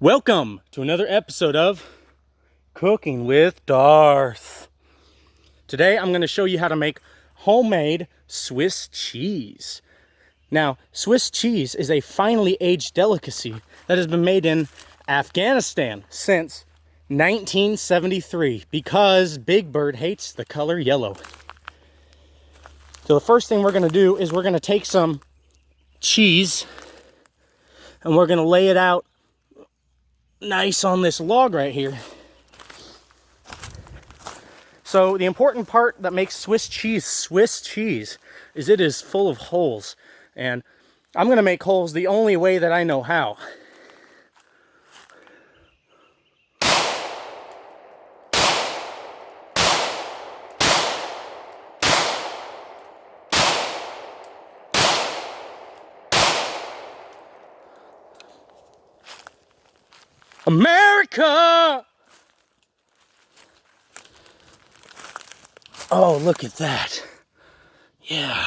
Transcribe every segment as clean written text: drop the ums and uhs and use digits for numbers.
Welcome to another episode of Cooking with Darth. Today I'm going to show you how to make homemade Swiss cheese. Now, Swiss cheese is a finely aged delicacy that has been made in Afghanistan since 1973 because Big Bird hates the color yellow. So the first thing we're going to do is we're going to take some cheese and we're going to lay it out nice on this log right here. So the important part that makes Swiss cheese is it is full of holes. And I'm going to make holes the only way that I know how. America! Oh, look at that. Yeah.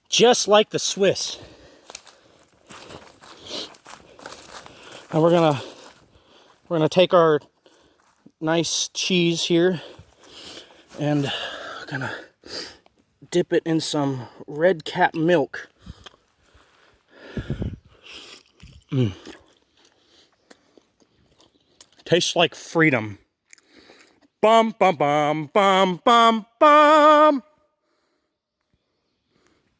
Just like the Swiss. And we're gonna take our nice cheese here and we're gonna dip it in some red cap milk. Tastes like freedom. Bum, bum, bum, bum, bum, bum.